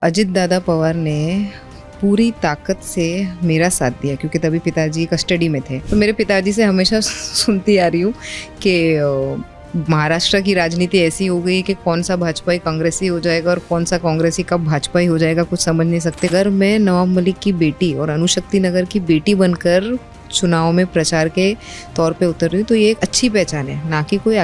अजित दादा पवार ने पूरी ताकत से मेरा साथ दिया क्योंकि तभी पिताजी कस्टडी में थे। तो मेरे पिताजी से हमेशा सुनती आ रही हूँ कि महाराष्ट्र की राजनीति ऐसी हो गई कि कौन सा भाजपाई कांग्रेसी हो जाएगा और कौन सा कांग्रेसी कब भाजपाई हो जाएगा कुछ समझ नहीं सकते। अगर मैं नवाब मलिक की बेटी और अनुशक्ति नगर की बेटी बनकर चुनाव में प्रचार के तौर पे उतर रही हूँ तो ये एक अच्छी पहचान है, ना कि कोई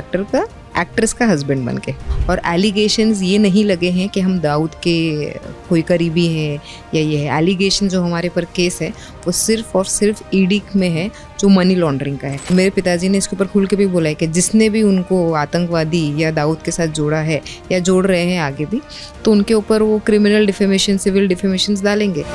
एक्ट्रेस का हस्बैंड बन के। और एलिगेशंस ये नहीं लगे हैं कि हम दाऊद के कोई करीबी हैं या ये है। एलिगेशन जो हमारे पर केस है वो सिर्फ और सिर्फ ईडी में है जो मनी लॉन्ड्रिंग का है। मेरे पिताजी ने इसके ऊपर खुल के भी बोला है कि जिसने भी उनको आतंकवादी या दाऊद के साथ जोड़ा है या जोड़ रहे हैं आगे भी, तो उनके ऊपर वो क्रिमिनल डिफेमेशन, सिविल डिफेमेशन डालेंगे।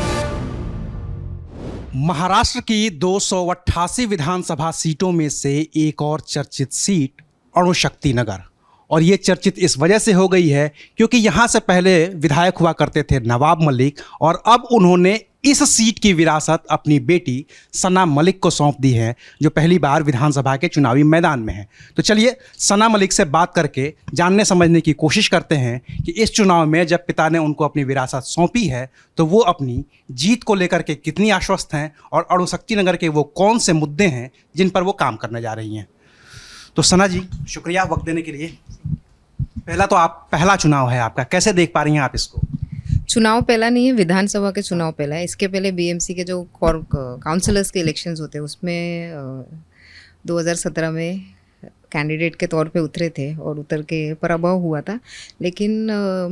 महाराष्ट्र की 288 विधानसभा सीटों में से एक और चर्चित सीट अणुशक्ति नगर, और ये चर्चित इस वजह से हो गई है क्योंकि यहाँ से पहले विधायक हुआ करते थे नवाब मलिक, और अब उन्होंने इस सीट की विरासत अपनी बेटी सना मलिक को सौंप दी है, जो पहली बार विधानसभा के चुनावी मैदान में है। तो चलिए सना मलिक से बात करके जानने समझने की कोशिश करते हैं कि इस चुनाव में जब पिता ने उनको अपनी विरासत सौंपी है तो वो अपनी जीत को लेकर के कितनी आश्वस्त हैं और अणुशक्ति नगर के वो कौन से मुद्दे हैं जिन पर वो काम करने जा रही हैं। तो सना जी, शुक्रिया वक्त देने के लिए। पहला चुनाव है आपका, कैसे देख पा रही हैं आप इसको? चुनाव पहला नहीं है, विधानसभा के चुनाव पहला है। इसके पहले बीएमसी के जो काउंसिलर्स के इलेक्शंस होते हैं उसमें 2017 में कैंडिडेट के तौर पे उतरे थे और उतर के पराभव हुआ था। लेकिन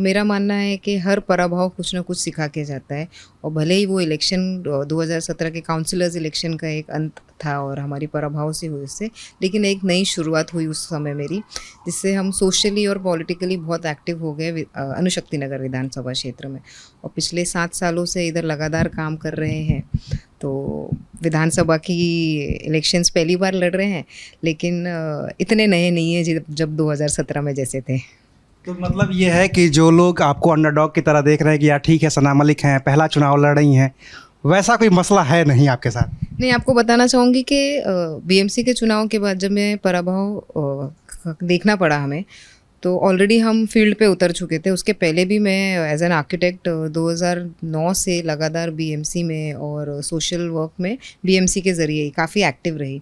मेरा मानना है कि हर पराभव कुछ ना कुछ सिखा के जाता है, और भले ही वो इलेक्शन 2017 के काउंसिलर्स इलेक्शन का एक अंत था और हमारी पराभव से हुई उससे, लेकिन एक नई शुरुआत हुई उस समय मेरी, जिससे हम सोशली और पॉलिटिकली बहुत एक्टिव हो गए अनुशक्ति नगर विधानसभा क्षेत्र में। और पिछले 7 सालों से इधर लगातार काम कर रहे हैं। तो विधानसभा की इलेक्शंस पहली बार लड़ रहे हैं, लेकिन इतने नए नहीं हैं जब 2017 में जैसे थे। तो मतलब ये है कि जो लोग आपको अंडरडॉग की तरह देख रहे हैं कि यार ठीक है सना मलिक हैं, पहला चुनाव लड़ रही हैं, वैसा कोई मसला है नहीं आपके साथ? नहीं, आपको बताना चाहूँगी कि बीएमसी के चुनाव के बाद जब मैं पराभव देखना पड़ा हमें, तो ऑलरेडी हम फील्ड पे उतर चुके थे। उसके पहले भी मैं एज एन आर्किटेक्ट 2009 से लगातार बीएमसी में और सोशल वर्क में बीएमसी के ज़रिए ही काफ़ी एक्टिव रही।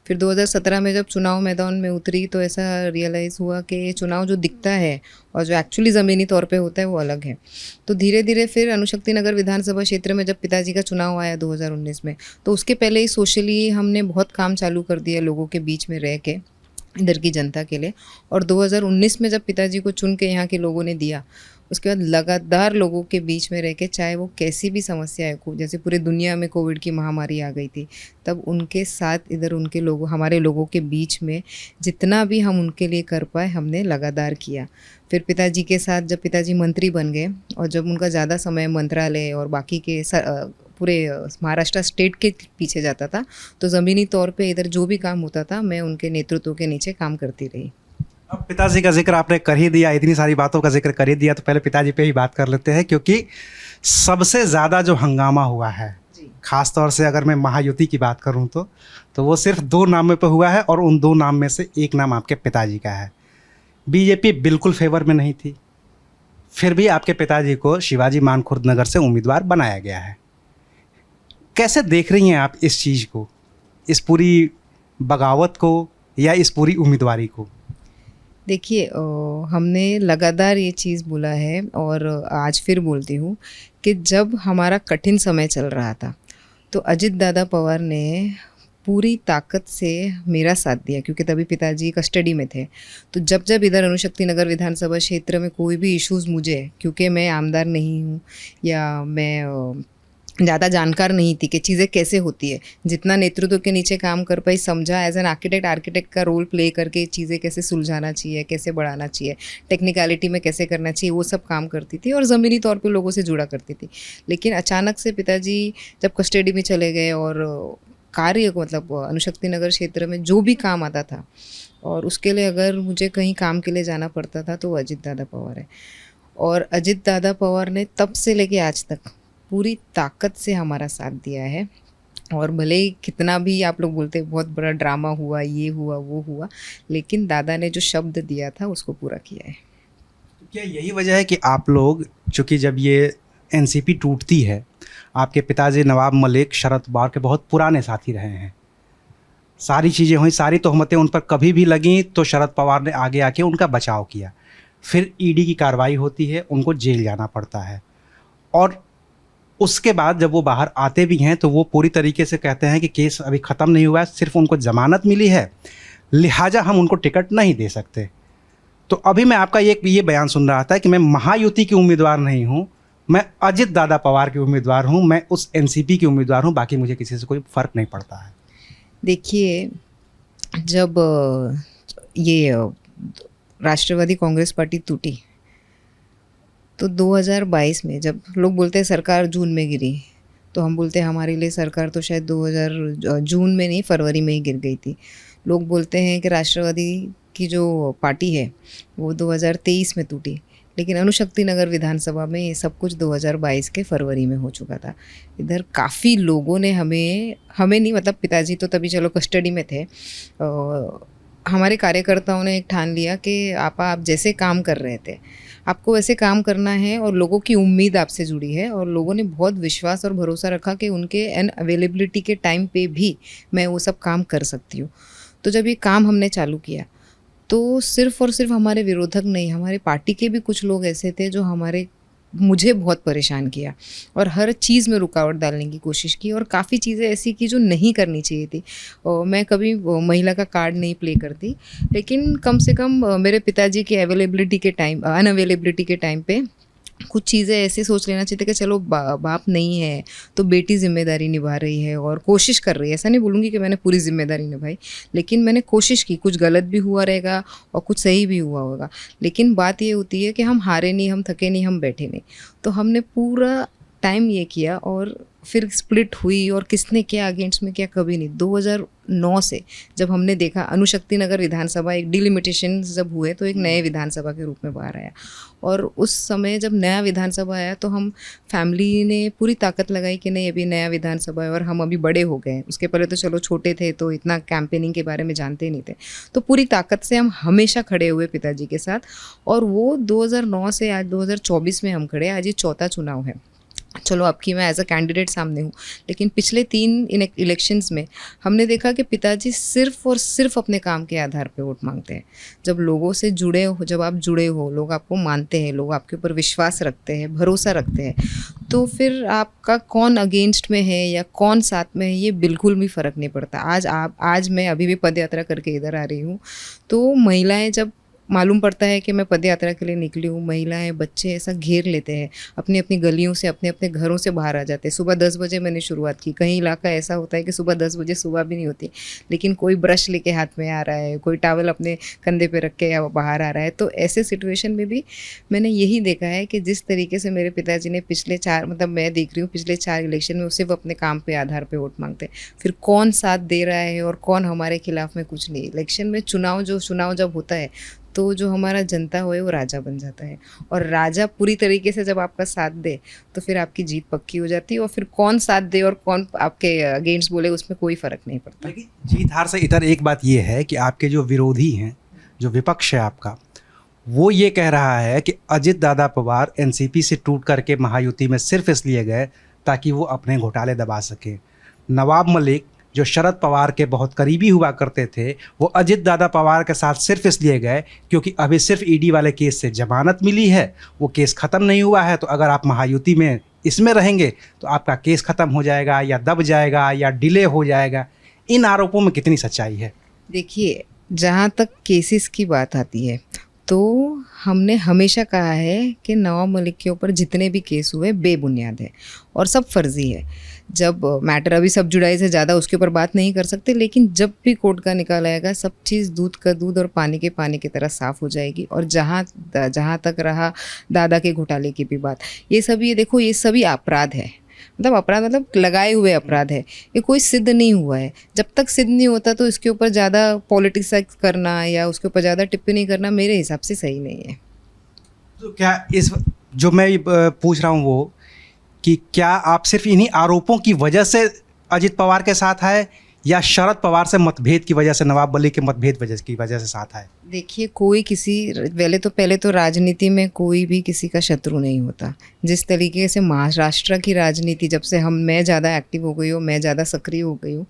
फिर 2017 में जब चुनाव मैदान में उतरी तो ऐसा रियलाइज़ हुआ कि चुनाव जो दिखता है और जो एक्चुअली ज़मीनी तौर पे होता है वो अलग है। तो धीरे धीरे फिर अनुशक्ति नगर विधानसभा क्षेत्र में जब पिताजी का चुनाव आया 2019 में, तो उसके पहले ही सोशली हमने बहुत काम चालू कर दिया लोगों के बीच में रह के, इधर की जनता के लिए। और 2019 में जब पिताजी को चुन के यहाँ के लोगों ने दिया, उसके बाद लगातार लोगों के बीच में रह के, चाहे वो कैसी भी समस्या है, जैसे पूरे दुनिया में कोविड की महामारी आ गई थी, तब उनके साथ इधर उनके लोगों, हमारे लोगों के बीच में जितना भी हम उनके लिए कर पाए हमने लगातार किया। फिर पिताजी के साथ जब पिताजी मंत्री बन गए और जब उनका ज़्यादा समय मंत्रालय और बाकी के पूरे महाराष्ट्र स्टेट के पीछे जाता था, तो ज़मीनी तौर पे इधर जो भी काम होता था मैं उनके नेतृत्व के नीचे काम करती रही। अब पिताजी का जिक्र आपने कर ही दिया, इतनी सारी बातों का जिक्र कर ही दिया, तो पहले पिताजी पे ही बात कर लेते हैं, क्योंकि सबसे ज़्यादा जो हंगामा हुआ है, ख़ास तौर से अगर मैं महायुति की बात करूं तो वो सिर्फ 2 नामों पे हुआ है, और उन 2 नाम में से एक नाम आपके पिताजी का है। बीजेपी बिल्कुल फेवर में नहीं थी, फिर भी आपके पिताजी को शिवाजी मानखुर्द नगर से उम्मीदवार बनाया गया है। कैसे देख रही हैं आप इस चीज़ को, इस पूरी बगावत को या इस पूरी उम्मीदवारी को? देखिए, हमने लगातार ये चीज़ बोला है और आज फिर बोलती हूँ कि जब हमारा कठिन समय चल रहा था तो अजित दादा पवार ने पूरी ताकत से मेरा साथ दिया क्योंकि तभी पिताजी कस्टडी में थे। तो जब जब इधर अनुशक्ति नगर विधानसभा क्षेत्र में कोई भी इश्यूज़ मुझे, क्योंकि मैं आमदार नहीं हूँ या मैं ज़्यादा जानकार नहीं थी कि चीज़ें कैसे होती है, जितना नेतृत्व के नीचे काम कर पाई, समझा एज एन आर्किटेक्ट का रोल प्ले करके चीज़ें कैसे सुलझाना चाहिए, कैसे बढ़ाना चाहिए, टेक्निकलिटी में कैसे करना चाहिए, वो सब काम करती थी और ज़मीनी तौर पे लोगों से जुड़ा करती थी। लेकिन अचानक से पिताजी जब कस्टडी में चले गए और कार्य मतलब अनुशक्ति नगर क्षेत्र में जो भी काम आता था और उसके लिए अगर मुझे कहीं काम के लिए जाना पड़ता था तो वो अजित दादा पवार है। और अजित दादा पवार ने तब से लेके आज तक पूरी ताकत से हमारा साथ दिया है। और भले ही कितना भी आप लोग बोलते हैं बहुत बड़ा ड्रामा हुआ, ये हुआ वो हुआ, लेकिन दादा ने जो शब्द दिया था उसको पूरा किया है। क्या यही वजह है कि आप लोग, चूँकि जब ये एनसीपी टूटती है, आपके पिताजी नवाब मलिक शरद पवार के बहुत पुराने साथी रहे हैं, सारी चीज़ें हुई, सारी तोहमतें उन पर कभी भी लगीं तो शरद पवार ने आगे आके उनका बचाव किया। फिर ईडी की कार्रवाई होती है, उनको जेल जाना पड़ता है, और उसके बाद जब वो बाहर आते भी हैं तो वो पूरी तरीके से कहते हैं कि केस अभी ख़त्म नहीं हुआ है, सिर्फ उनको ज़मानत मिली है, लिहाजा हम उनको टिकट नहीं दे सकते। तो अभी मैं आपका ये बयान सुन रहा था कि मैं महायुति की उम्मीदवार नहीं हूँ, मैं अजित दादा पवार की उम्मीदवार हूँ, मैं उस एनसीपी की उम्मीदवार हूँ, बाकी मुझे किसी से कोई फ़र्क नहीं पड़ता है। देखिए, जब ये राष्ट्रवादी कांग्रेस पार्टी टूटी तो 2022 में जब लोग बोलते हैं सरकार जून में गिरी, तो हम बोलते हैं हमारे लिए सरकार तो शायद 2000 जून में नहीं, फरवरी में ही गिर गई थी। लोग बोलते हैं कि राष्ट्रवादी की जो पार्टी है वो 2023 में टूटी, लेकिन अणुशक्ति नगर विधानसभा में ये सब कुछ 2022 के फरवरी में हो चुका था। इधर काफ़ी लोगों ने हमें नहीं, मतलब पिताजी तो तभी चलो कस्टडी में थे, हमारे कार्यकर्ताओं ने एक ठान लिया कि आप जैसे काम कर रहे थे आपको वैसे काम करना है, और लोगों की उम्मीद आपसे जुड़ी है, और लोगों ने बहुत विश्वास और भरोसा रखा कि उनके अनअवेलेबिलिटी के टाइम पे भी मैं वो सब काम कर सकती हूँ। तो जब ये काम हमने चालू किया तो सिर्फ़ और सिर्फ हमारे विरोधक नहीं, हमारे पार्टी के भी कुछ लोग ऐसे थे जो मुझे बहुत परेशान किया और हर चीज़ में रुकावट डालने की कोशिश की, और काफ़ी चीज़ें ऐसी की जो नहीं करनी चाहिए थी। और मैं कभी महिला का कार्ड नहीं प्ले करती, लेकिन कम से कम मेरे पिताजी के अनअवेलेबिलिटी के टाइम पे कुछ चीज़ें ऐसे सोच लेना चाहिए कि चलो बाप नहीं है तो बेटी ज़िम्मेदारी निभा रही है और कोशिश कर रही है। ऐसा नहीं बोलूँगी कि मैंने पूरी ज़िम्मेदारी निभाई, लेकिन मैंने कोशिश की। कुछ गलत भी हुआ रहेगा और कुछ सही भी हुआ होगा, लेकिन बात ये होती है कि हम हारे नहीं, हम थके नहीं, हम बैठे नहीं। तो हमने पूरा टाइम ये किया, और फिर स्प्लिट हुई और किसने क्या अगेंस्ट में क्या, कभी नहीं। 2009 से जब हमने देखा अणुशक्ति नगर विधानसभा एक डिलिमिटेशन जब हुए तो एक नए विधानसभा के रूप में बाहर आया, और उस समय जब नया विधानसभा आया तो हम फैमिली ने पूरी ताकत लगाई कि नहीं अभी नया विधानसभा है और हम अभी बड़े हो गए। उसके पहले तो चलो छोटे थे तो इतना कैंपेनिंग के बारे में जानते नहीं थे, तो पूरी ताकत से हम हमेशा खड़े हुए पिताजी के साथ, और वो 2009 से आज 2024 में हम खड़े। आज ये चौथा चुनाव है। चलो अब की मैं एज अ कैंडिडेट सामने हूँ, लेकिन पिछले 3 इलेक्शंस में हमने देखा कि पिताजी सिर्फ और सिर्फ अपने काम के आधार पे वोट मांगते हैं। जब लोगों से जब आप जुड़े हो, लोग आपको मानते हैं, लोग आपके ऊपर विश्वास रखते हैं, भरोसा रखते हैं, तो फिर आपका कौन अगेंस्ट में है या कौन साथ में है ये बिल्कुल भी फ़र्क नहीं पड़ता। आज मैं अभी भी पद यात्रा करके इधर आ रही हूँ, तो महिलाएँ जब मालूम पड़ता है कि मैं पद यात्रा के लिए निकली हूँ, महिलाएं बच्चे ऐसा घेर लेते हैं, अपनी अपनी गलियों से, अपने अपने घरों से बाहर आ जाते हैं। सुबह 10 बजे मैंने शुरुआत की। कहीं इलाका ऐसा होता है कि सुबह 10 बजे सुबह भी नहीं होती, लेकिन कोई ब्रश लेके हाथ में आ रहा है, कोई टॉवल अपने कंधे पे रख के या बाहर आ रहा है। तो ऐसे सिचुएशन में भी मैंने यही देखा है कि जिस तरीके से मेरे पिताजी ने मैं देख रही हूँ पिछले 4 इलेक्शन में सिर्फ अपने काम पे आधार पे वोट मांगते हैं। फिर कौन साथ दे रहा है और कौन हमारे खिलाफ में, कुछ नहीं। इलेक्शन में चुनाव जब होता है तो जो हमारा जनता हो वो राजा बन जाता है, और राजा पूरी तरीके से जब आपका साथ दे तो फिर आपकी जीत पक्की हो जाती है, और फिर कौन साथ दे और कौन आपके अगेंस्ट बोले उसमें कोई फ़र्क नहीं पड़ता। लेकिन जीत हार से इधर एक बात ये है कि आपके जो विरोधी हैं, जो विपक्ष है आपका, वो ये कह रहा है कि अजित दादा पवार एनसीपी से टूट करके महायुति में सिर्फ इसलिए गए ताकि वो अपने घोटाले दबा सके। नवाब मलिक जो शरद पवार के बहुत करीबी हुआ करते थे, वो अजित दादा पवार के साथ सिर्फ इसलिए गए क्योंकि अभी सिर्फ ईडी वाले केस से जमानत मिली है, वो केस ख़त्म नहीं हुआ है। तो अगर आप महायुति में इसमें रहेंगे तो आपका केस ख़त्म हो जाएगा या दब जाएगा या डिले हो जाएगा। इन आरोपों में कितनी सच्चाई है? देखिए, जहाँ तक केसेस की बात आती है तो हमने हमेशा कहा है कि नवाब मलिक के ऊपर जितने भी केस हुए बेबुनियाद है और सब फर्जी है। जब मैटर अभी सब जुड़ाई से ज़्यादा उसके ऊपर बात नहीं कर सकते, लेकिन जब भी कोर्ट का निकाल आएगा सब चीज़ दूध का दूध और पानी के पानी की तरह साफ़ हो जाएगी। और जहाँ तक रहा दादा के घोटाले की भी बात, ये सभी अपराध है, मतलब लगाए हुए अपराध है। ये कोई सिद्ध नहीं हुआ है। जब तक सिद्ध नहीं होता तो इसके ऊपर ज़्यादा पॉलिटिक्स करना या उसके ऊपर ज़्यादा टिप्पणी करना मेरे हिसाब से सही नहीं है। तो क्या इस जो मैं पूछ रहा हूँ वो कि क्या आप सिर्फ इन्हीं आरोपों की वजह से अजित पवार के साथ आए, या शरद पवार से मतभेद की वजह से, नवाब मलिक के मतभेद की वजह से साथ आए? देखिए, कोई किसी पहले तो राजनीति में कोई भी किसी का शत्रु नहीं होता। जिस तरीके से महाराष्ट्र की राजनीति, जब से मैं ज़्यादा एक्टिव हो गई हूँ, मैं ज़्यादा सक्रिय हो गई हूँ,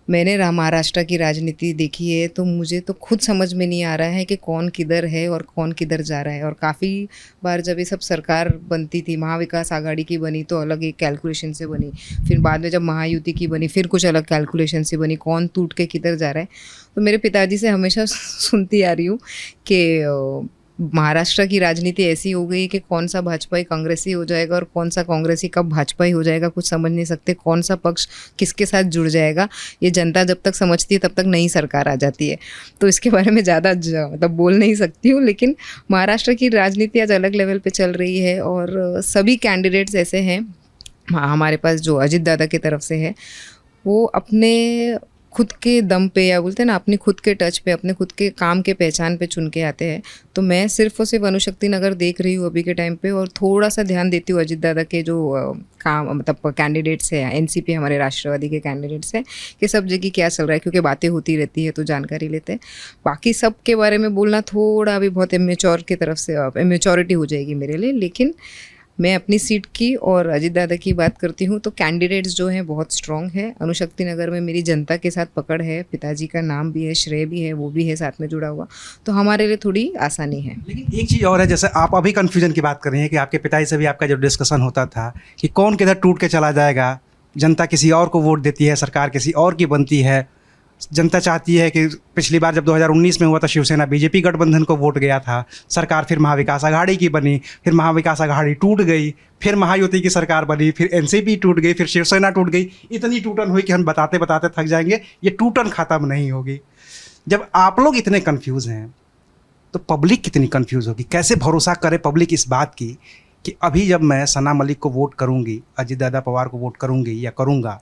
मैंने महाराष्ट्र की राजनीति देखी है, तो मुझे तो खुद समझ में नहीं आ रहा है कि कौन किधर है और कौन किधर जा रहा है। और काफ़ी बार जब ये सब सरकार बनती थी, महाविकास आघाड़ी की बनी तो अलग एक कैलकुलेशन से बनी, फिर बाद में जब महायुति की बनी फिर कुछ अलग कैलकुलेशन से बनी, कौन टूट के किधर जा रहा है। तो मेरे पिताजी से हमेशा सुनती आ रही हूँ कि महाराष्ट्र की राजनीति ऐसी हो गई कि कौन सा भाजपाई कांग्रेसी हो जाएगा और कौन सा कांग्रेसी कब भाजपाई हो जाएगा, कुछ समझ नहीं सकते। कौन सा पक्ष किसके साथ जुड़ जाएगा, ये जनता जब तक समझती है तब तक नई सरकार आ जाती है। तो इसके बारे में ज़्यादा मतलब बोल नहीं सकती हूँ, लेकिन महाराष्ट्र की राजनीति आज अलग लेवल पे चल रही है और सभी कैंडिडेट्स ऐसे हैं हमारे पास, जो अजित दादा की तरफ से है, वो अपने खुद के दम पे, या बोलते हैं ना अपनी खुद के टच पे, अपने खुद के काम के पहचान पे चुन के आते हैं। तो मैं सिर्फ और सिर्फ अनुशक्ति नगर देख रही हूँ अभी के टाइम पे, और थोड़ा सा ध्यान देती हूँ अजित दादा के जो काम मतलब कैंडिडेट्स हैं, एनसीपी हमारे राष्ट्रवादी के कैंडिडेट्स हैं, कि सब जगह क्या चल रहा है, क्योंकि बातें होती रहती है तो जानकारी लेते हैं। बाकी सब के बारे में बोलना थोड़ा अभी बहुत इमेच्योर की तरफ से इमेच्योरिटी हो जाएगी मेरे लिए। लेकिन मैं अपनी सीट की और अजित दादा की बात करती हूँ तो कैंडिडेट्स जो हैं बहुत स्ट्रॉन्ग है। अनुशक्ति नगर में मेरी जनता के साथ पकड़ है, पिताजी का नाम भी है, श्रेय भी है, वो भी है साथ में जुड़ा हुआ, तो हमारे लिए थोड़ी आसानी है। लेकिन एक चीज़ और है, जैसे आप अभी कन्फ्यूजन की बात कर रही हैं कि आपके पिताजी से भी आपका जो डिस्कशन होता था कि कौन किधर टूट के चला जाएगा, जनता किसी और को वोट देती है, सरकार किसी और की बनती है। जनता चाहती है कि पिछली बार जब 2019 में हुआ था, शिवसेना बीजेपी गठबंधन को वोट गया था, सरकार फिर महाविकास आघाड़ी की बनी, फिर महाविकास आघाड़ी टूट गई, फिर महायुति की सरकार बनी, फिर एनसीपी टूट गई, फिर शिवसेना टूट गई। इतनी टूटन हुई कि हम बताते बताते थक जाएंगे, ये टूटन ख़त्म नहीं होगी। जब आप लोग इतने कन्फ्यूज़ हैं तो पब्लिक कितनी कन्फ्यूज़ होगी? कैसे भरोसा करे पब्लिक इस बात की कि अभी जब मैं सना मलिक को वोट करूँगी, अजित दादा पवार को वोट करूँगी या करूँगा,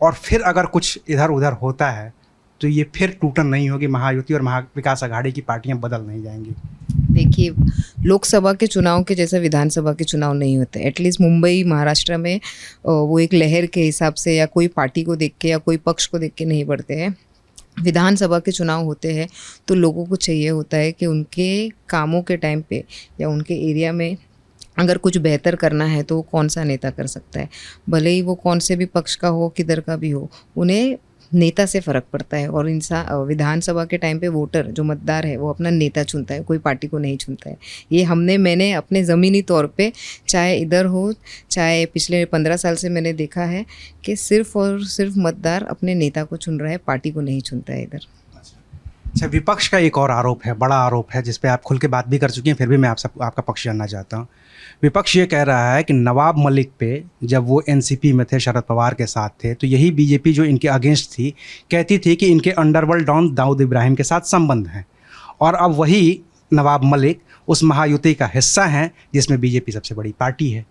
और फिर अगर कुछ इधर उधर होता है तो ये फिर टूटन नहीं होगी, महायुति और महाविकास आघाड़ी की पार्टियां बदल नहीं जाएंगी? देखिए, लोकसभा के चुनाव के जैसे विधानसभा के चुनाव नहीं होते। एटलीस्ट मुंबई महाराष्ट्र में वो एक लहर के हिसाब से या कोई पार्टी को देख के या कोई पक्ष को देख के नहीं बढ़ते हैं। विधानसभा के चुनाव होते हैं तो लोगों को चाहिए होता है कि उनके कामों के टाइम पे या उनके एरिया में अगर कुछ बेहतर करना है तो कौन सा नेता कर सकता है, भले ही वो कौन से भी पक्ष का हो, किधर का भी हो, उन्हें नेता से फ़र्क पड़ता है। और इंसान विधानसभा के टाइम पे वोटर जो मतदार है वो अपना नेता चुनता है, कोई पार्टी को नहीं चुनता है। ये मैंने अपने ज़मीनी तौर पे, चाहे इधर हो चाहे पिछले 15 साल से मैंने देखा है कि सिर्फ और सिर्फ मतदार अपने नेता को चुन रहा है, पार्टी को नहीं चुनता है इधर। अच्छा, विपक्ष का एक और आरोप है, बड़ा आरोप है, जिस पे आप खुल के बात भी कर चुकी हैं, फिर भी मैं आपका पक्ष जानना चाहता हूँ। विपक्ष ये कह रहा है कि नवाब मलिक पे जब वो एनसीपी में थे, शरद पवार के साथ थे, तो यही बीजेपी जो इनके अगेंस्ट थी कहती थी कि इनके अंडरवर्ल्ड डॉन दाऊद इब्राहिम के साथ संबंध हैं, और अब वही नवाब मलिक उस महायुति का हिस्सा हैं जिसमें बीजेपी सबसे बड़ी पार्टी है।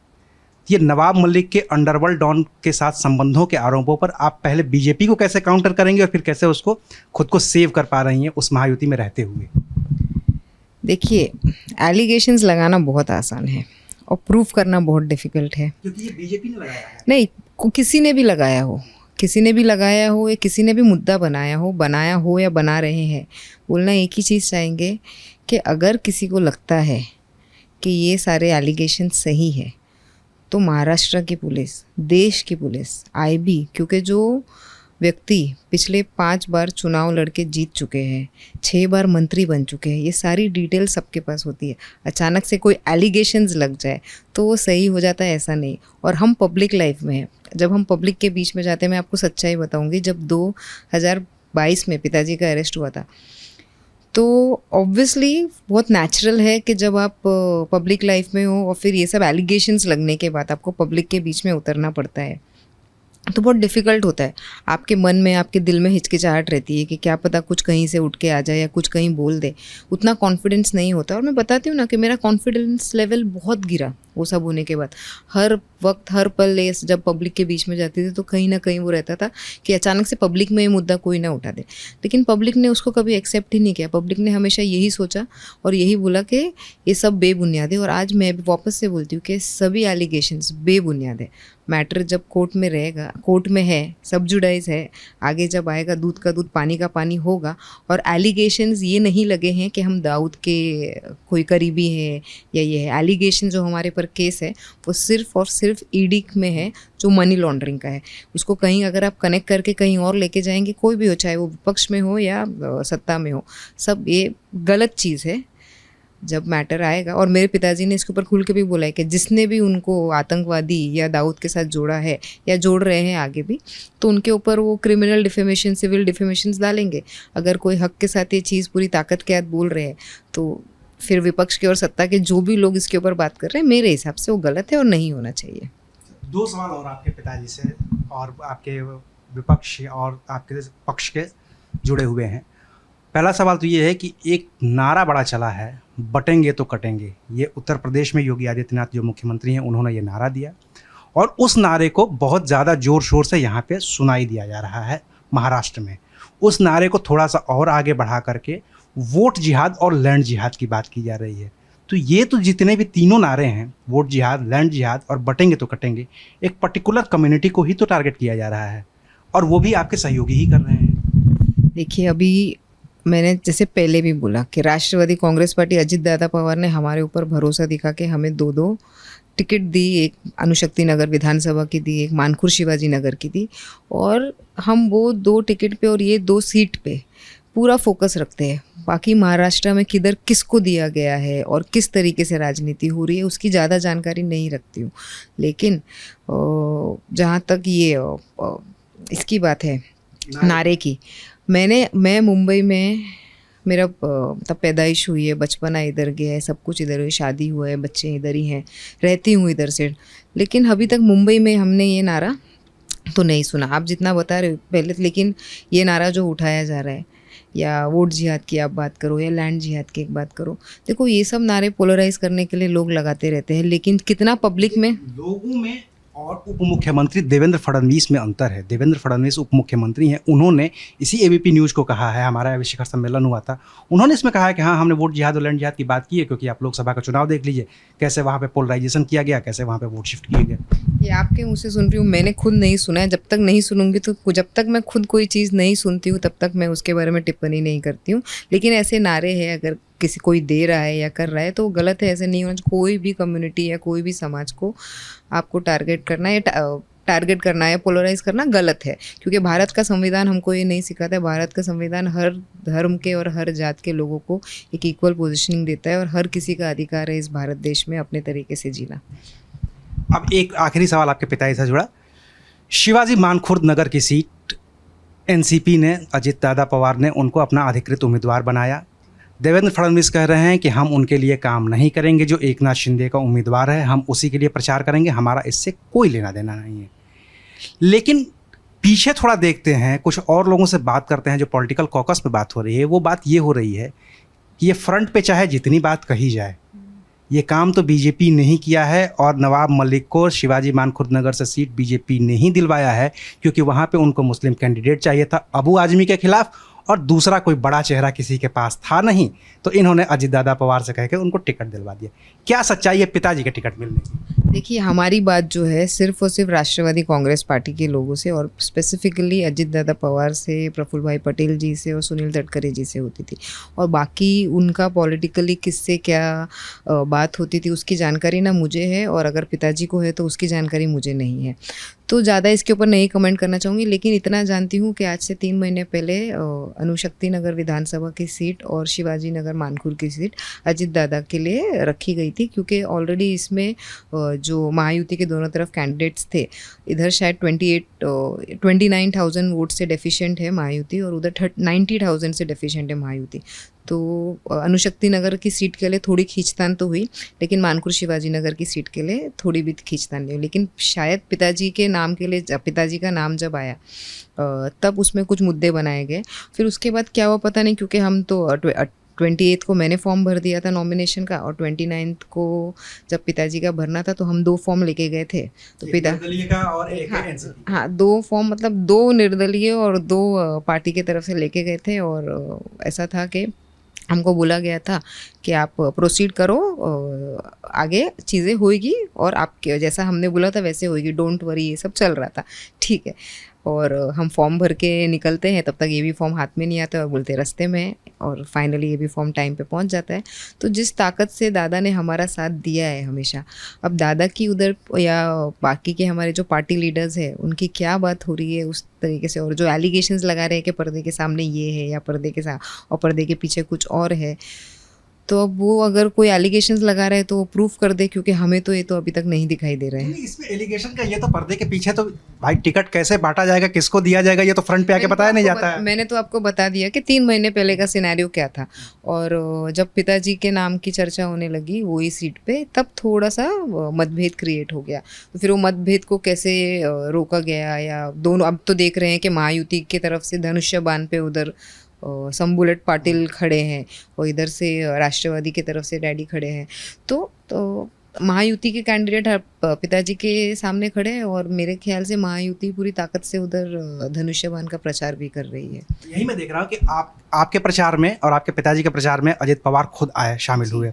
ये नवाब मलिक के अंडरवर्ल्ड डॉन के साथ संबंधों के आरोपों पर आप पहले बीजेपी को कैसे काउंटर करेंगे और फिर कैसे उसको खुद को सेव कर पा रही हैं उस महायुति में रहते हुए? देखिए, एलिगेशंस लगाना बहुत आसान है और प्रूफ करना बहुत डिफ़िकल्ट है, क्योंकि ये बीजेपी ने लगाया है। नहीं, किसी ने भी लगाया हो, किसी ने भी लगाया हो या किसी ने भी मुद्दा बनाया हो या बना रहे हैं, बोलना एक ही चीज़ चाहेंगे कि अगर किसी को लगता है कि ये सारे एलिगेशन सही है तो महाराष्ट्र की पुलिस, देश की पुलिस, आईबी, क्योंकि जो व्यक्ति पिछले 5 बार चुनाव लड़के जीत चुके हैं, 6 बार मंत्री बन चुके हैं, ये सारी डिटेल सबके पास होती है। अचानक से कोई एलिगेशंस लग जाए तो वो सही हो जाता है, ऐसा नहीं। और हम पब्लिक लाइफ में हैं, जब हम पब्लिक के बीच में जाते हैं, मैं आपको सच्चाई बताऊंगी, जब 2022 में पिताजी का अरेस्ट हुआ था तो ऑब्वियसली बहुत नेचुरल है कि जब आप पब्लिक लाइफ में हो और फिर ये सब एलिगेशंस लगने के बाद आपको पब्लिक के बीच में उतरना पड़ता है, तो बहुत डिफ़िकल्ट होता है। आपके मन में, आपके दिल में हिचकिचाहट रहती है कि क्या पता कुछ कहीं से उठ के आ जाए या कुछ कहीं बोल दे, उतना कॉन्फिडेंस नहीं होता। और मैं बताती हूँ ना कि मेरा कॉन्फिडेंस लेवल बहुत गिरा वो सब होने के बाद। हर वक्त हर पल जब पब्लिक के बीच में जाती थी तो कहीं ना कहीं वो रहता था कि अचानक से पब्लिक में ये मुद्दा कोई ना उठा दे, लेकिन पब्लिक ने उसको कभी एक्सेप्ट ही नहीं किया। पब्लिक ने हमेशा यही सोचा और यही बोला कि ये सब बेबुनियाद है। और आज मैं भी वापस से बोलती हूँ कि सभी एलिगेशंस बेबुनियाद है। मैटर जब कोर्ट में रहेगा, कोर्ट में है, सब जुडाइज है, आगे जब आएगा दूध का दूध पानी का पानी होगा। और एलिगेशंस ये नहीं लगे हैं कि हम दाऊद के कोई करीबी है या ये है। एलिगेशन जो हमारे पर केस है वो सिर्फ और सिर्फ ईडी में है जो मनी लॉन्ड्रिंग का है। उसको कहीं अगर आप कनेक्ट करके कहीं और लेके जाएंगे, कोई भी हो, चाहे वो विपक्ष में हो या सत्ता में हो, सब ये गलत चीज़ है जब मैटर आएगा। और मेरे पिताजी ने इसके ऊपर खुल के भी बोला है कि जिसने भी उनको आतंकवादी या दाऊद के साथ जोड़ा है या जोड़ रहे हैं आगे भी, तो उनके ऊपर वो क्रिमिनल डिफेमेशन, सिविल डिफेमेशन डालेंगे। अगर कोई हक के साथ ये चीज़ पूरी ताकत के साथ बोल रहे हैं तो फिर विपक्ष के और सत्ता के जो भी लोग इसके ऊपर बात कर रहे हैं, मेरे हिसाब से वो गलत है और नहीं होना चाहिए। दो सवाल और आपके पिताजी से और आपके विपक्ष और आपके पक्ष के जुड़े हुए हैं। पहला सवाल तो ये है कि एक नारा बड़ा चला है, बटेंगे तो कटेंगे। ये उत्तर प्रदेश में योगी आदित्यनाथ जो मुख्यमंत्री हैं उन्होंने ये नारा दिया और उस नारे को बहुत ज़्यादा ज़ोर शोर से यहाँ पे सुनाई दिया जा रहा है महाराष्ट्र में। उस नारे को थोड़ा सा और आगे बढ़ा करके वोट जिहाद और लैंड जिहाद की बात की जा रही है। तो ये तो जितने भी तीनों नारे हैं, वोट जिहाद, लैंड जिहाद और बटेंगे तो कटेंगे, एक पर्टिकुलर कम्युनिटी को ही तो टारगेट किया जा रहा है और वो भी आपके सहयोगी ही कर रहे हैं। देखिए, अभी मैंने जैसे पहले भी बोला कि राष्ट्रवादी कांग्रेस पार्टी अजित दादा पवार ने हमारे ऊपर भरोसा दिखा के हमें दो टिकट दी। एक अणुशक्ति नगर विधानसभा की दी, एक मानखुर शिवाजी नगर की दी। और हम वो 2 टिकट पे और ये 2 सीट पे पूरा फोकस रखते हैं। बाकी महाराष्ट्र में किधर किसको दिया गया है और किस तरीके से राजनीति हो रही है उसकी ज़्यादा जानकारी नहीं रखती हूँ। लेकिन जहाँ तक ये इसकी बात है नारे की, मैं मुंबई में, मेरा तब पैदाइश हुई है, बचपना इधर गया है, सब कुछ इधर हुई, शादी हुआ है, बच्चे इधर ही हैं, रहती हूँ इधर से। लेकिन अभी तक मुंबई में हमने ये नारा तो नहीं सुना। आप जितना बता रहे हो पहले, लेकिन ये नारा जो उठाया जा रहा है, या वोट जिहाद की आप बात करो या लैंड जिहाद की एक बात करो, देखो ये सब नारे पोलराइज करने के लिए लोग लगाते रहते हैं, लेकिन कितना पब्लिक में, लोगों में और उप मुख्यमंत्री देवेंद्र फडणवीस में अंतर है। देवेंद्र फडणवीस उप मुख्यमंत्री हैं, उन्होंने इसी एबीपी न्यूज़ को कहा है, हमारा शिखर सम्मेलन हुआ था, उन्होंने इसमें कहा है कि हाँ, हमने वोट जिहाद और लैंड जिहाद की बात की है, क्योंकि आप लोकसभा का चुनाव देख लीजिए कैसे वहाँ पे पोलराइजेशन किया गया, कैसे वहाँ पे वोट शिफ्ट किए गए। ये आपके मुँह से सुन रही हूँ, मैंने खुद नहीं सुना है। जब तक नहीं सुनूंगी तो, जब तक मैं खुद कोई चीज़ नहीं सुनती हूँ तब तक मैं उसके बारे में टिप्पणी नहीं करती हूँ। लेकिन ऐसे नारे हैं, अगर किसी कोई दे रहा है या कर रहा है तो वो गलत है। ऐसे नहीं होना चाहिए। कोई भी कम्युनिटी या कोई भी समाज को आपको टारगेट करना या पोलराइज करना गलत है, क्योंकि भारत का संविधान हमको ये नहीं सिखाता है। भारत का संविधान हर धर्म के और हर जात के लोगों को एक इक्वल पोजीशनिंग देता है और हर किसी का अधिकार है इस भारत देश में अपने तरीके से जीना। अब एक आखिरी सवाल आपके पिताजी से जुड़ा। शिवाजी मानखुर्द नगर की सीट एनसीपी ने, अजित दादा पवार ने उनको अपना अधिकृत उम्मीदवार बनाया। देवेंद्र फडणवीस कह रहे हैं कि हम उनके लिए काम नहीं करेंगे, जो एकनाथ शिंदे का उम्मीदवार है हम उसी के लिए प्रचार करेंगे, हमारा इससे कोई लेना देना नहीं है। लेकिन पीछे थोड़ा देखते हैं, कुछ और लोगों से बात करते हैं, जो पॉलिटिकल कॉकस पे बात हो रही है, वो बात ये हो रही है कि ये फ्रंट पे चाहे जितनी बात कही जाए, ये काम तो बीजेपी नहीं किया है और नवाब मलिक को शिवाजी मानखुर्द नगर से सीट बीजेपी ने ही दिलवाया है, क्योंकि वहाँ पे उनको मुस्लिम कैंडिडेट चाहिए था अबू आजमी के खिलाफ, और दूसरा कोई बड़ा चेहरा किसी के पास था नहीं, तो इन्होंने अजित दादा पवार से कह के उनको टिकट दिलवा दिया। क्या सच्चाई है पिताजी के टिकट मिलने की? देखिए, हमारी बात जो है सिर्फ और सिर्फ राष्ट्रवादी कांग्रेस पार्टी के लोगों से और स्पेसिफिकली अजित दादा पवार से, प्रफुल्ल भाई पटेल जी से और सुनील तटकरे जी से होती थी। और बाकी उनका पॉलिटिकली किससे क्या बात होती थी उसकी जानकारी ना मुझे है, और अगर पिताजी को है तो उसकी जानकारी मुझे नहीं है, तो ज़्यादा इसके ऊपर नहीं कमेंट करना चाहूँगी। लेकिन इतना जानती हूँ कि आज से 3 महीने पहले अणुशक्ति नगर विधानसभा की सीट और शिवाजी नगर मानखुर की सीट अजित दादा के लिए रखी गई थी, क्योंकि ऑलरेडी इसमें जो महायुति के दोनों तरफ कैंडिडेट्स थे, इधर शायद 29,000 वोट से डेफिशिएंट है महायुति और उधर 90,000 से डेफिशिएंट है महायुति। तो अणुशक्ति नगर की सीट के लिए थोड़ी खींचतान तो हुई, लेकिन मानखुर शिवाजी नगर की सीट के लिए थोड़ी भी खींचतान नहीं हुई। लेकिन शायद पिताजी के नाम के लिए, पिताजी का नाम जब आया तब उसमें कुछ मुद्दे बनाए गए, फिर उसके बाद क्या हुआ पता नहीं, क्योंकि हम तो 28 को मैंने फॉर्म भर दिया था नॉमिनेशन का, और 29 को जब पिताजी का भरना था तो हम 2 फॉर्म लेके गए थे। तो निर्दलीय का और एक एनसीपी। हाँ 2 फॉर्म, मतलब 2 निर्दलीय और 2 पार्टी की तरफ से लेके गए थे। और ऐसा था कि हमको बोला गया था कि आप प्रोसीड करो, आगे चीज़ें होएगी और आपके जैसा हमने बोला था वैसे होएगी, डोंट वरी, ये सब चल रहा था, ठीक है। और हम फॉर्म भर के निकलते हैं, तब तक ये भी फॉर्म हाथ में नहीं आता और बोलते रास्ते में है, और फाइनली ये भी फॉर्म टाइम पे पहुंच जाता है। तो जिस ताकत से दादा ने हमारा साथ दिया है हमेशा, अब दादा की उधर या बाकी के हमारे जो पार्टी लीडर्स हैं उनकी क्या बात हो रही है उस तरीके से, और जो एलिगेशंस लगा रहे हैं कि पर्दे के सामने ये है या पर्दे के और पर्दे के पीछे कुछ और है, तो अब वो अगर कोई एलिगेशंस लगा रहा है तो वो प्रूफ कर दे, क्योंकि हमें तो ये तो अभी तक नहीं दिखाई दे रहे हैं। इसमें एलिगेशन का ये तो पर्दे के पीछे तो भाई टिकट कैसे बांटा जाएगा, किसको दिया जाएगा, ये तो फ्रंट पे आके बताया नहीं जाता है। मैंने तो आपको बता दिया कि 3 महीने पहले का सिनेरियो क्या था, और जब पिताजी के नाम की चर्चा होने लगी वही सीट पे, तब थोड़ा सा मतभेद क्रिएट हो गया। तो फिर वो मतभेद को कैसे रोका गया, या दोनों अब तो देख रहे हैं कि महायुति की तरफ से धनुष्य बाण पे उधर संबुलेट पाटिल खड़े हैं और इधर से राष्ट्रवादी की तरफ से डैडी खड़े हैं। तो महायुति के कैंडिडेट पिताजी के सामने खड़े हैं, और मेरे ख्याल से महायुति पूरी ताकत से उधर धनुष्यबाण का प्रचार भी कर रही है। यही मैं देख रहा हूँ कि आपके प्रचार में और आपके पिताजी के प्रचार में अजित पवार खुद आए, शामिल हुए,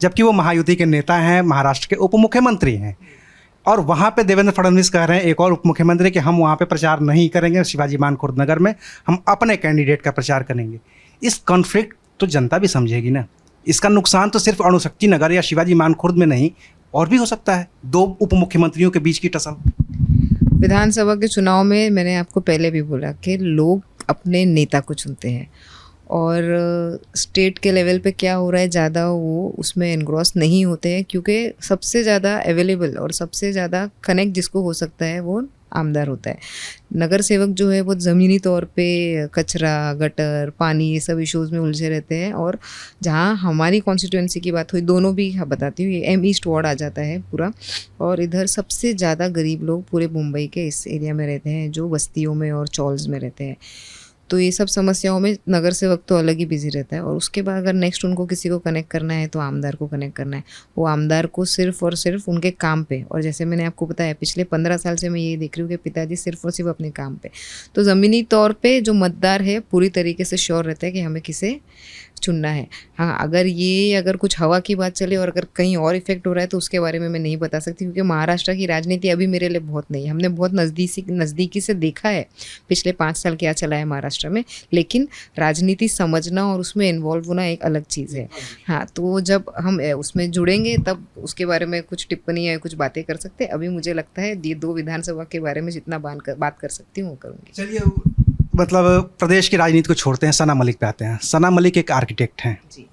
जबकि वो महायुति के नेता हैं, महाराष्ट्र के उप मुख्यमंत्री हैं। और वहाँ पे देवेंद्र फडणवीस कह रहे हैं, एक और उप मुख्यमंत्री, कि हम वहाँ पे प्रचार नहीं करेंगे शिवाजी मान खुर्द नगर में, हम अपने कैंडिडेट का प्रचार करेंगे। इस कॉन्फ्लिक्ट तो जनता भी समझेगी ना। इसका नुकसान तो सिर्फ अणुशक्ति नगर या शिवाजी मान खुर्द में नहीं, और भी हो सकता है। 2 उप मुख्यमंत्रियों के बीच की टसल। विधानसभा के चुनाव में मैंने आपको पहले भी बोला कि लोग अपने नेता को चुनते हैं, और स्टेट के लेवल पे क्या हो रहा है ज़्यादा वो उसमें एनग्रॉस नहीं होते हैं, क्योंकि सबसे ज़्यादा अवेलेबल और सबसे ज़्यादा कनेक्ट जिसको हो सकता है वो आमदार होता है। नगर सेवक जो है वो ज़मीनी तौर पे कचरा, गटर, पानी, ये सब इश्यूज़ में उलझे रहते हैं। और जहाँ हमारी कॉन्स्टिट्यूएंसी की बात हुई, दोनों भी बताती हूँ, ये एम ईस्ट वार्ड आ जाता है पूरा, और इधर सबसे ज़्यादा गरीब लोग पूरे मुंबई के इस एरिया में रहते हैं, जो बस्तियों में और चॉल्स में रहते हैं। तो ये सब समस्याओं में नगर सेवक तो अलग ही बिजी रहता है। और उसके बाद अगर नेक्स्ट उनको किसी को कनेक्ट करना है तो आमदार को कनेक्ट करना है। वो आमदार को सिर्फ और सिर्फ उनके काम पे, और जैसे मैंने आपको बताया पिछले 15 साल से मैं ये देख रही हूँ कि पिताजी सिर्फ और सिर्फ अपने काम पे, तो ज़मीनी तौर पे जो मतदार है पूरी तरीके से श्योर रहता है कि हमें किसे चुनना है। हाँ, अगर कुछ हवा की बात चले और अगर कहीं और इफेक्ट हो रहा है तो उसके बारे में मैं नहीं बता सकती, क्योंकि महाराष्ट्र की राजनीति अभी मेरे लिए बहुत नहीं है। हमने बहुत नज़दीकी से देखा है पिछले 5 साल क्या चला है महाराष्ट्र में, लेकिन राजनीति समझना और उसमें इन्वॉल्व होना एक अलग चीज़ है। हाँ, तो जब हम उसमें जुड़ेंगे तब उसके बारे में कुछ टिप्पणी या कुछ बातें कर सकते हैं। अभी मुझे लगता है ये 2 विधानसभा के बारे में जितना बात कर सकती हूँ वो करूँगी। चलिए, मतलब प्रदेश की राजनीति को छोड़ते हैं, सना मलिक पे आते हैं। सना मलिक एक आर्किटेक्ट हैं जी।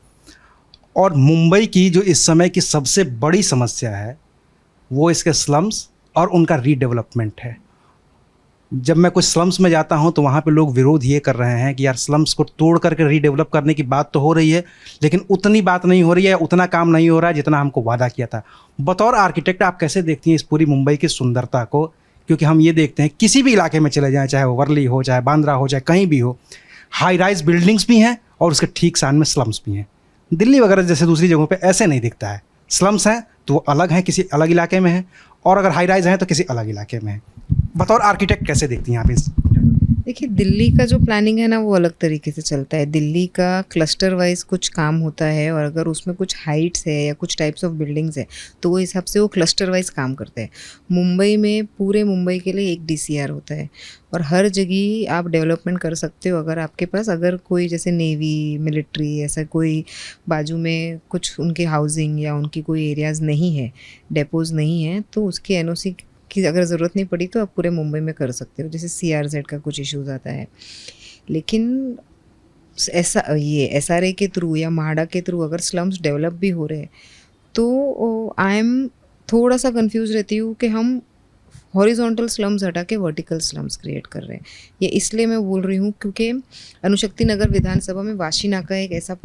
और मुंबई की जो इस समय की सबसे बड़ी समस्या है वो इसके स्लम्स और उनका रीडेवलपमेंट है। जब मैं कुछ स्लम्स में जाता हूं तो वहां पे लोग विरोध ये कर रहे हैं कि यार स्लम्स को तोड़ करके रीडेवलप करने की बात तो हो रही है, लेकिन उतनी बात नहीं हो रही है, उतना काम नहीं हो रहा है जितना हमको वादा किया था। बतौर आर्किटेक्ट आप कैसे देखती हैं इस पूरी मुंबई की सुंदरता को? क्योंकि हम ये देखते हैं किसी भी इलाके में चले जाएं, चाहे वो वर्ली हो, चाहे बांद्रा हो, चाहे कहीं भी हो, हाई राइज बिल्डिंग्स भी हैं और उसके ठीक सामने में स्लम्स भी हैं। दिल्ली वगैरह जैसे दूसरी जगहों पे ऐसे नहीं दिखता है। स्लम्स हैं तो वो अलग हैं, किसी अलग इलाके में हैं, और अगर हाई राइज हैं तो किसी अलग इलाके में हैं। बतौर आर्किटेक्ट कैसे देखती हैं आप इस? देखिए, दिल्ली का जो प्लानिंग है ना वो अलग तरीके से चलता है। दिल्ली का क्लस्टर वाइज कुछ काम होता है, और अगर उसमें कुछ हाइट्स है या कुछ टाइप्स ऑफ बिल्डिंग्स है तो वो हिसाब से वो क्लस्टर वाइज काम करते हैं। मुंबई में पूरे मुंबई के लिए एक DCR होता है, और हर जगह आप डेवलपमेंट कर सकते हो अगर आपके पास अगर कोई जैसे नेवी, मिलिट्री, ऐसा कोई बाजू में कुछ उनके हाउसिंग या उनकी कोई एरियाज़ नहीं है, डेपोज नहीं है, तो उसकी NOC की अगर ज़रूरत नहीं पड़ी तो आप पूरे मुंबई में कर सकते हो। जैसे CRZ का कुछ इश्यूज़ आता है, लेकिन ऐसा ये SRA के थ्रू या म्हाडा के थ्रू अगर स्लम्स डेवलप भी हो रहे हैं तो आई एम थोड़ा सा कंफ्यूज रहती हूँ कि हम हॉरिजॉन्टल स्लम्स हटा के वर्टिकल स्लम्स क्रिएट कर रहे हैं। ये इसलिए मैं बोल रही हूँ क्योंकि अणुशक्ति नगर विधानसभा में वाशी नाका एक ऐसा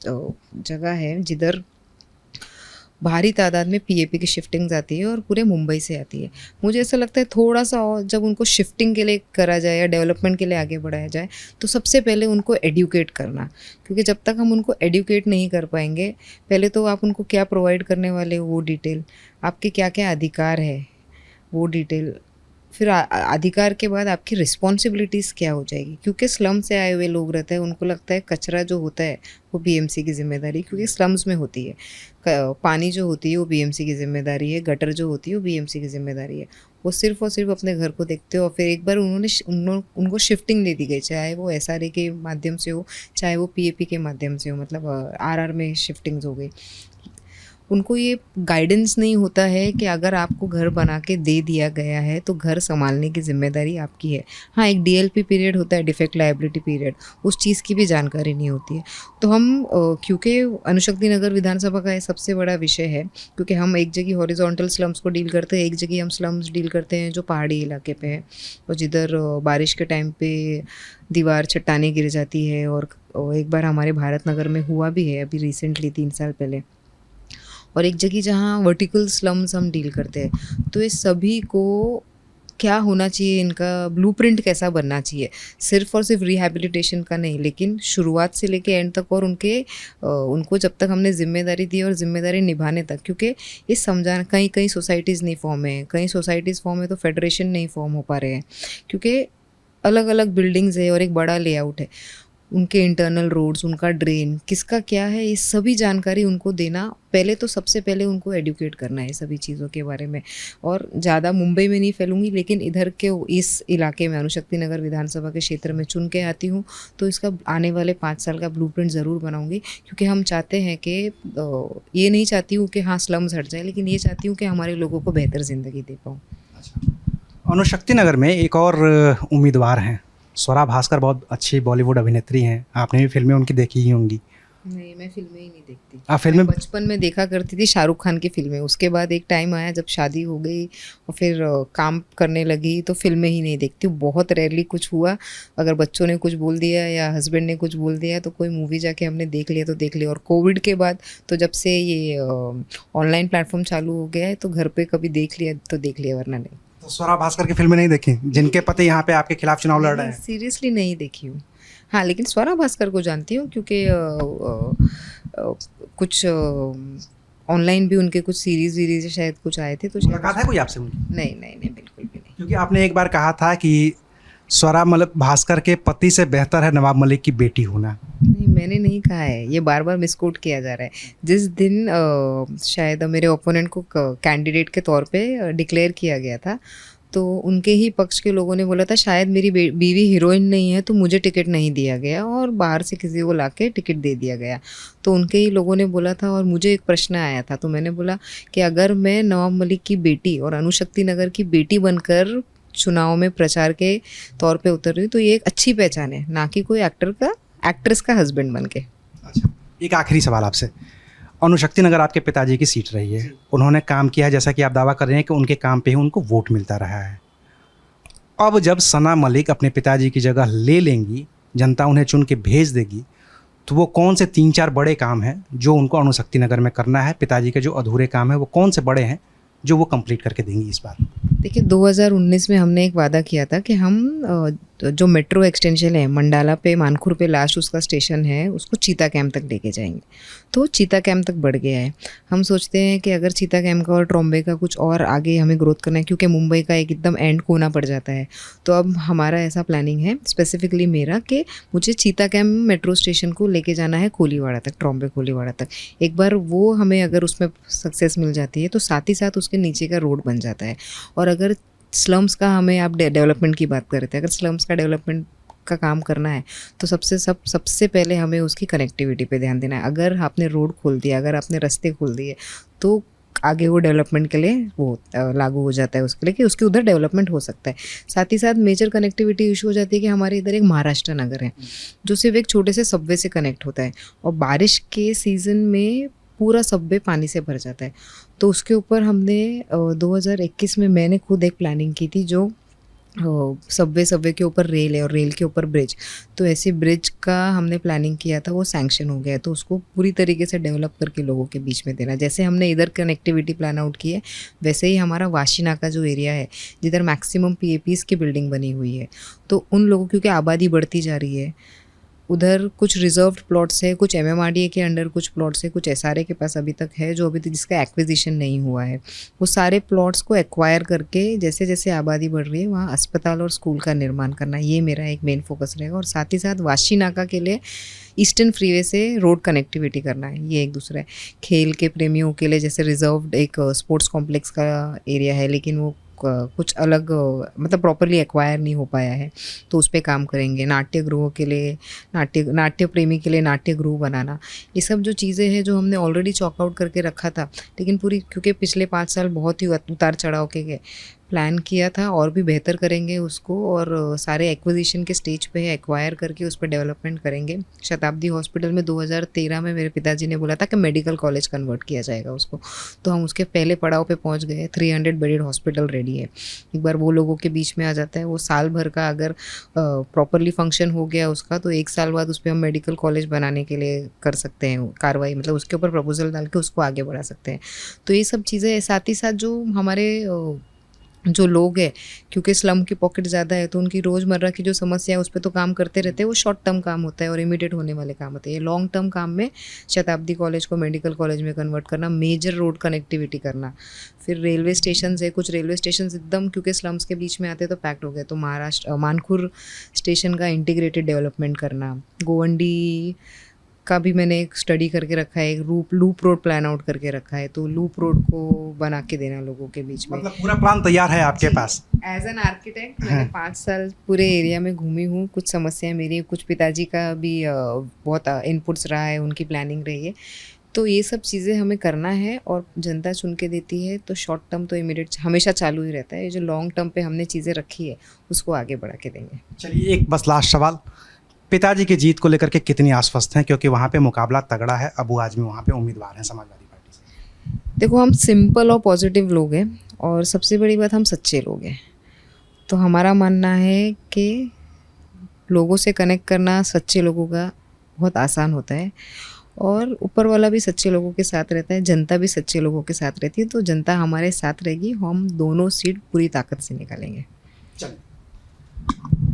जगह है जिधर भारी तादाद में पीएपी की शिफ्टिंग्स आती है और पूरे मुंबई से आती है। मुझे ऐसा लगता है थोड़ा सा और जब उनको शिफ्टिंग के लिए करा जाए या डेवलपमेंट के लिए आगे बढ़ाया जाए तो सबसे पहले उनको एडुकेट करना, क्योंकि जब तक हम उनको एडुकेट नहीं कर पाएंगे, पहले तो आप उनको क्या प्रोवाइड करने वाले हो वो डिटेल, आपके क्या क्या अधिकार है वो डिटेल, फिर अधिकार के बाद आपकी रिस्पॉन्सिबिलिटीज़ क्या हो जाएगी। क्योंकि स्लम से आए हुए लोग रहते हैं, उनको लगता है कचरा जो होता है वो बीएमसी की जिम्मेदारी, क्योंकि स्लम्स में होती है। पानी जो होती है वो बीएमसी की जिम्मेदारी है, गटर जो होती है वो बीएमसी की जिम्मेदारी है। वो सिर्फ और सिर्फ अपने घर को देखते हो और फिर एक बार उनको शिफ्टिंग दे दी गई, चाहे वो एसआरए के माध्यम से हो चाहे वो पीएपी के माध्यम से हो, मतलब आरआर में शिफ्टिंग्स हो गई। उनको ये गाइडेंस नहीं होता है कि अगर आपको घर बना के दे दिया गया है तो घर संभालने की जिम्मेदारी आपकी है। हाँ, एक डीएलपी पीरियड होता है, डिफेक्ट लायबिलिटी पीरियड, उस चीज़ की भी जानकारी नहीं होती है। तो हम क्योंकि अनुशक्ति नगर विधानसभा का ये सबसे बड़ा विषय है, क्योंकि हम एक जगह हॉरिजॉन्टल स्लम्स को डील करते हैं, एक जगह हम स्लम्स डील करते हैं जो पहाड़ी इलाके पे है और जिधर बारिश के टाइम पे दीवार चट्टानें गिर जाती है। और एक बार हमारे भारत नगर में हुआ भी है अभी रिसेंटली 3 साल पहले, और एक जगह जहाँ वर्टिकल स्लम्स हम डील करते हैं। तो ये सभी को क्या होना चाहिए, इनका ब्लूप्रिंट कैसा बनना चाहिए, सिर्फ और सिर्फ रिहैबिलिटेशन का नहीं, लेकिन शुरुआत से लेके एंड तक, और उनको जब तक हमने जिम्मेदारी दी और जिम्मेदारी निभाने तक, क्योंकि ये समझाना, कहीं कहीं सोसाइटीज़ नहीं फॉर्म है, कहीं सोसाइटीज़ फॉर्म है तो फेडरेशन नहीं फॉर्म हो पा रहे हैं, क्योंकि अलग अलग बिल्डिंग्स है और एक बड़ा लेआउट है, उनके इंटरनल रोड्स, उनका ड्रेन किसका क्या है, ये सभी जानकारी उनको देना। पहले तो सबसे पहले उनको एडुकेट करना है सभी चीज़ों के बारे में। और ज़्यादा मुंबई में नहीं फैलूँगी, लेकिन इधर के इस इलाके में अनुशक्ति नगर विधानसभा के क्षेत्र में चुन के आती हूँ, तो इसका आने वाले 5 साल का ब्लूप्रिंट ज़रूर बनाऊँगी, क्योंकि हम चाहते हैं कि ये नहीं चाहती हूँ कि हाँ स्लम्स हट जाए, लेकिन ये चाहती हूँ कि हमारे लोगों को बेहतर ज़िंदगी दे पाऊँ। अनुशक्ति नगर में एक और उम्मीदवार हैं, स्वरा भास्कर, बहुत अच्छी बॉलीवुड अभिनेत्री हैं, आपने भी फिल्में उनकी देखी ही होंगी। नहीं, मैं फिल्में ही नहीं देखती। आप फिल्में बचपन में देखा करती थी शाहरुख खान की फिल्में, उसके बाद एक टाइम आया जब शादी हो गई और फिर काम करने लगी तो फिल्में ही नहीं देखती हूँ। बहुत रेयरली कुछ हुआ, अगर बच्चों ने कुछ बोल दिया या हस्बैंड ने कुछ बोल दिया तो कोई मूवी जाके हमने देख लिया तो देख लिया। और कोविड के बाद तो जब से ये ऑनलाइन प्लेटफॉर्म चालू हो गया है तो घर पे कभी देख लिया तो देख लिया, वरना नहीं। तो स्वरा भास्कर की फिल्में नहीं देखी, जिनके पति यहाँ पे आपके खिलाफ चुनाव लड़ रहे हैं? सीरियसली नहीं देखी हूँ। हाँ, लेकिन स्वरा भास्कर को जानती हूँ, क्योंकि कुछ ऑनलाइन भी उनके कुछ सीरीज वीरीज शायद कुछ आए थे, तो मुलाकात है कोई आपसे उनकी? नहीं नहीं नहीं, बिल्कुल भी नहीं। क्योंकि आपने एक बार कहा था कि स्वरा भास्कर के पति से बेहतर है नवाब मलिक की बेटी होना। नहीं, मैंने नहीं कहा है, ये बार बार मिसकोट किया जा रहा है। जिस दिन शायद मेरे ओपोनेंट को कैंडिडेट के तौर पे डिक्लेयर किया गया था, तो उनके ही पक्ष के लोगों ने बोला था शायद मेरी बीवी हीरोइन नहीं है तो मुझे टिकट नहीं दिया गया और बाहर से किसी को लाके टिकट दे दिया गया। तो उनके ही लोगों ने बोला था और मुझे एक प्रश्न आया था, तो मैंने बोला कि अगर मैं नवाब मलिक की बेटी और अनुशक्ति नगर की बेटी बनकर चुनाव में प्रचार के तौर पे उतर रही हूँ तो ये एक अच्छी पहचान है, ना कि कोई एक्ट्रेस का हस्बैंड बन के। अच्छा, एक आखिरी सवाल आपसे। अनुशक्ति नगर आपके पिताजी की सीट रही है, उन्होंने काम किया है, जैसा कि आप दावा कर रहे हैं कि उनके काम पे ही उनको वोट मिलता रहा है। अब जब सना मलिक अपने पिताजी की जगह ले लेंगी, जनता उन्हें चुन के भेज देगी, तो वो कौन से 3-4 बड़े काम हैं जो उनको अनुशक्ति नगर में करना है? पिताजी के जो अधूरे काम है वो कौन से बड़े हैं जो वो कंप्लीट करके देंगी इस बार? देखिए, 2019 में हमने एक वादा किया था कि हम जो मेट्रो एक्सटेंशन है मंडाला पे, मानखुर पे लास्ट उसका स्टेशन है, उसको चीता कैंप तक लेके जाएंगे। तो चीता कैंप तक बढ़ गया है। हम सोचते हैं कि अगर चीता कैंप का और ट्रॉम्बे का कुछ और आगे हमें ग्रोथ करना है, क्योंकि मुंबई का एक एकदम एंड कोना पड़ जाता है। तो अब हमारा ऐसा प्लानिंग है, स्पेसिफिकली मेरा, कि मुझे चीता कैंप मेट्रो स्टेशन को लेके जाना है कोलीवाड़ा तक, ट्रॉम्बे कोलीवाड़ा तक। एक बार वो हमें अगर उसमें सक्सेस मिल जाती है तो साथ ही साथ उसके नीचे का रोड बन जाता है। और अगर स्लम्स का, हमें आप डेवलपमेंट की बात कर रहे थे, अगर स्लम्स का डेवलपमेंट का काम करना है तो सबसे पहले हमें उसकी कनेक्टिविटी पे ध्यान देना है। अगर आपने रोड खोल दिया, अगर आपने रास्ते खोल दिए, तो आगे वो डेवलपमेंट के लिए वो लागू हो जाता है उसके लिए कि उसके उधर डेवलपमेंट हो सकता है। साथ ही साथ मेजर कनेक्टिविटी इशू हो जाती है कि हमारे इधर एक महाराष्ट्र नगर है जो सिर्फ एक छोटे से सबवे से कनेक्ट होता है, और बारिश के सीज़न में पूरा सबवे पानी से भर जाता है। तो उसके ऊपर हमने 2021 में मैंने खुद एक प्लानिंग की थी, जो सबवे के ऊपर रेल है और रेल के ऊपर ब्रिज, तो ऐसे ब्रिज का हमने प्लानिंग किया था, वो सैंक्शन हो गया है, तो उसको पूरी तरीके से डेवलप करके लोगों के बीच में देना। जैसे हमने इधर कनेक्टिविटी प्लान आउट की है, वैसे ही हमारा वाशीना का जो एरिया है जिधर मैक्सिमम PAPs की बिल्डिंग बनी हुई है, तो उन लोगों, क्योंकि आबादी बढ़ती जा रही है, उधर कुछ रिजर्व्ड प्लॉट्स है, कुछ MMRDA के अंडर कुछ प्लॉट्स है, कुछ SRA के पास अभी तक है, जो अभी तक जिसका एक्विजिशन नहीं हुआ है। वो सारे प्लॉट्स को एक्वायर करके जैसे जैसे आबादी बढ़ रही है वहाँ अस्पताल और स्कूल का निर्माण करना, ये मेरा एक मेन फोकस रहेगा। और साथ ही साथ वाशी नाका के लिए ईस्टर्न फ्रीवे से रोड कनेक्टिविटी करना है, ये एक दूसरा है। खेल के प्रेमियों के लिए जैसे रिजर्व्ड एक स्पोर्ट्स कॉम्प्लेक्स का एरिया है, लेकिन वो कुछ अलग मतलब प्रॉपरली एक्वायर नहीं हो पाया है, तो उस पर काम करेंगे। नाट्य गृहों के लिए, नाट्य प्रेमी के लिए नाट्य गृह बनाना, ये सब जो चीज़ें हैं जो हमने ऑलरेडी चॉक आउट करके रखा था, लेकिन पूरी, क्योंकि पिछले 5 साल बहुत ही उतार चढ़ाव के गए, प्लान किया था और भी बेहतर करेंगे उसको। और सारे एक्विजिशन के स्टेज पे है, एक्वायर करके उस पर डेवलपमेंट करेंगे। शताब्दी हॉस्पिटल में 2013 में मेरे पिताजी ने बोला था कि मेडिकल कॉलेज कन्वर्ट किया जाएगा उसको, तो हम उसके पहले पड़ाव पे पहुंच गए। 300 बेडेड हॉस्पिटल रेडी है। एक बार वो लोगों के बीच में आ जाता है, वो साल भर का अगर प्रॉपरली फंक्शन हो गया उसका, तो 1 साल बाद उस पर हम मेडिकल कॉलेज बनाने के लिए कर सकते हैं कार्रवाई, मतलब उसके ऊपर प्रपोजल डाल के उसको आगे बढ़ा सकते हैं। तो ये सब चीज़ें, साथ ही साथ जो हमारे जो लोग हैं, क्योंकि स्लम की पॉकेट ज़्यादा है, तो उनकी रोज़मर्रा की जो समस्या है उस पर तो काम करते रहते हैं, वो शॉर्ट टर्म काम होता है और इमीडिएट होने वाले काम होते हैं। ये लॉन्ग टर्म काम में शताब्दी कॉलेज को मेडिकल कॉलेज में कन्वर्ट करना, मेजर रोड कनेक्टिविटी करना, फिर रेलवे स्टेशन है, कुछ रेलवे स्टेशन एकदम क्योंकि स्लम्स के बीच में आते तो पैक्ड हो गए, तो महाराष्ट्र मानखुर स्टेशन का इंटीग्रेटेड डेवलपमेंट करना। गोवंडी का भी मैंने एक स्टडी करके रखा है, एक लूप रोड प्लान आउट करके रखा है, तो लूप रोड को बना के देना लोगों के बीच में। मतलब पूरा प्लान तैयार है आपके पास? एज एन आर्किटेक्ट मैंने 5 साल पूरे एरिया में घूमी हूँ, कुछ समस्याएं मेरी, कुछ पिताजी का भी बहुत इनपुट्स रहा है, उनकी प्लानिंग रही है, तो ये सब चीज़ें हमें करना है। और जनता चुन के देती है, तो शॉर्ट टर्म तो इमीडिएट हमेशा चालू ही रहता है, ये जो लॉन्ग टर्म पे हमने चीज़ें रखी है उसको आगे बढ़ा के देंगे। चलिए, एक बस लास्ट सवाल, पिताजी की जीत को लेकर के कितनी आश्वस्त हैं, क्योंकि वहाँ पे मुकाबला तगड़ा है, अबू आजमी वहाँ पे उम्मीदवार हैं समाजवादी पार्टी से? देखो, हम सिंपल और पॉजिटिव लोग हैं, और सबसे बड़ी बात हम सच्चे लोग हैं। तो हमारा मानना है कि लोगों से कनेक्ट करना सच्चे लोगों का बहुत आसान होता है, और ऊपर वाला भी सच्चे लोगों के साथ रहता है, जनता भी सच्चे लोगों के साथ रहती है, तो जनता हमारे साथ रहेगी, हम दोनों सीट पूरी ताकत से निकालेंगे।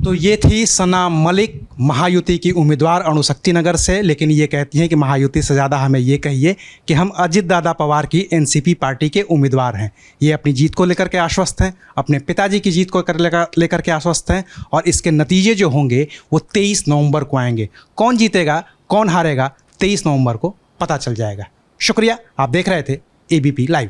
तो ये थी सना मलिक, महायुति की उम्मीदवार अणुशक्ति नगर से, लेकिन ये कहती हैं कि महायुति से ज़्यादा हमें ये कहिए कि हम अजित दादा पवार की NCP पार्टी के उम्मीदवार हैं। ये अपनी जीत को लेकर के आश्वस्त हैं, अपने पिताजी की जीत को लेकर के आश्वस्त हैं, और इसके नतीजे जो होंगे वो 23 नवंबर को आएंगे। कौन जीतेगा कौन हारेगा 23 नवंबर को पता चल जाएगा। शुक्रिया, आप देख रहे थे ABP लाइव।